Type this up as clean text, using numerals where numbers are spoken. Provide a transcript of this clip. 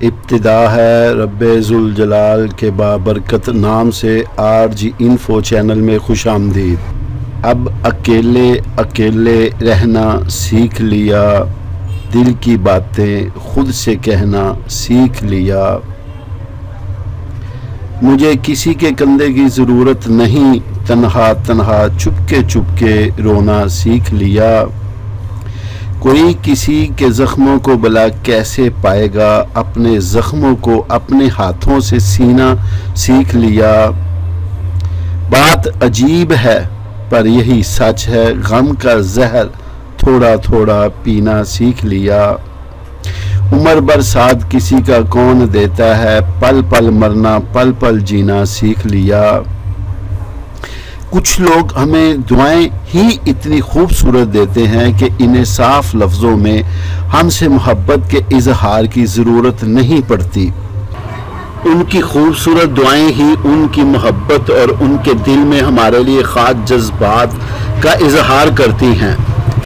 ابتدا ہے رب ذوالجلال کے بابرکت نام سے RG انفو چینل میں خوش آمدید۔ اب اکیلے اکیلے رہنا سیکھ لیا، دل کی باتیں خود سے کہنا سیکھ لیا۔ مجھے کسی کے کندھے کی ضرورت نہیں، تنہا تنہا چپ کے رونا سیکھ لیا۔ کوئی کسی کے زخموں کو بھلا کیسے پائے گا، اپنے زخموں کو اپنے ہاتھوں سے سینا سیکھ لیا۔ بات عجیب ہے پر یہی سچ ہے، غم کا زہر تھوڑا تھوڑا پینا سیکھ لیا۔ عمر بھر ساتھ کسی کا کون دیتا ہے، پل پل مرنا پل پل جینا سیکھ لیا۔ کچھ لوگ ہمیں دعائیں ہی اتنی خوبصورت دیتے ہیں کہ انہیں صاف لفظوں میں ہم سے محبت کے اظہار کی ضرورت نہیں پڑتی۔ ان کی خوبصورت دعائیں ہی ان کی محبت اور ان کے دل میں ہمارے لیے خاص جذبات کا اظہار کرتی ہیں۔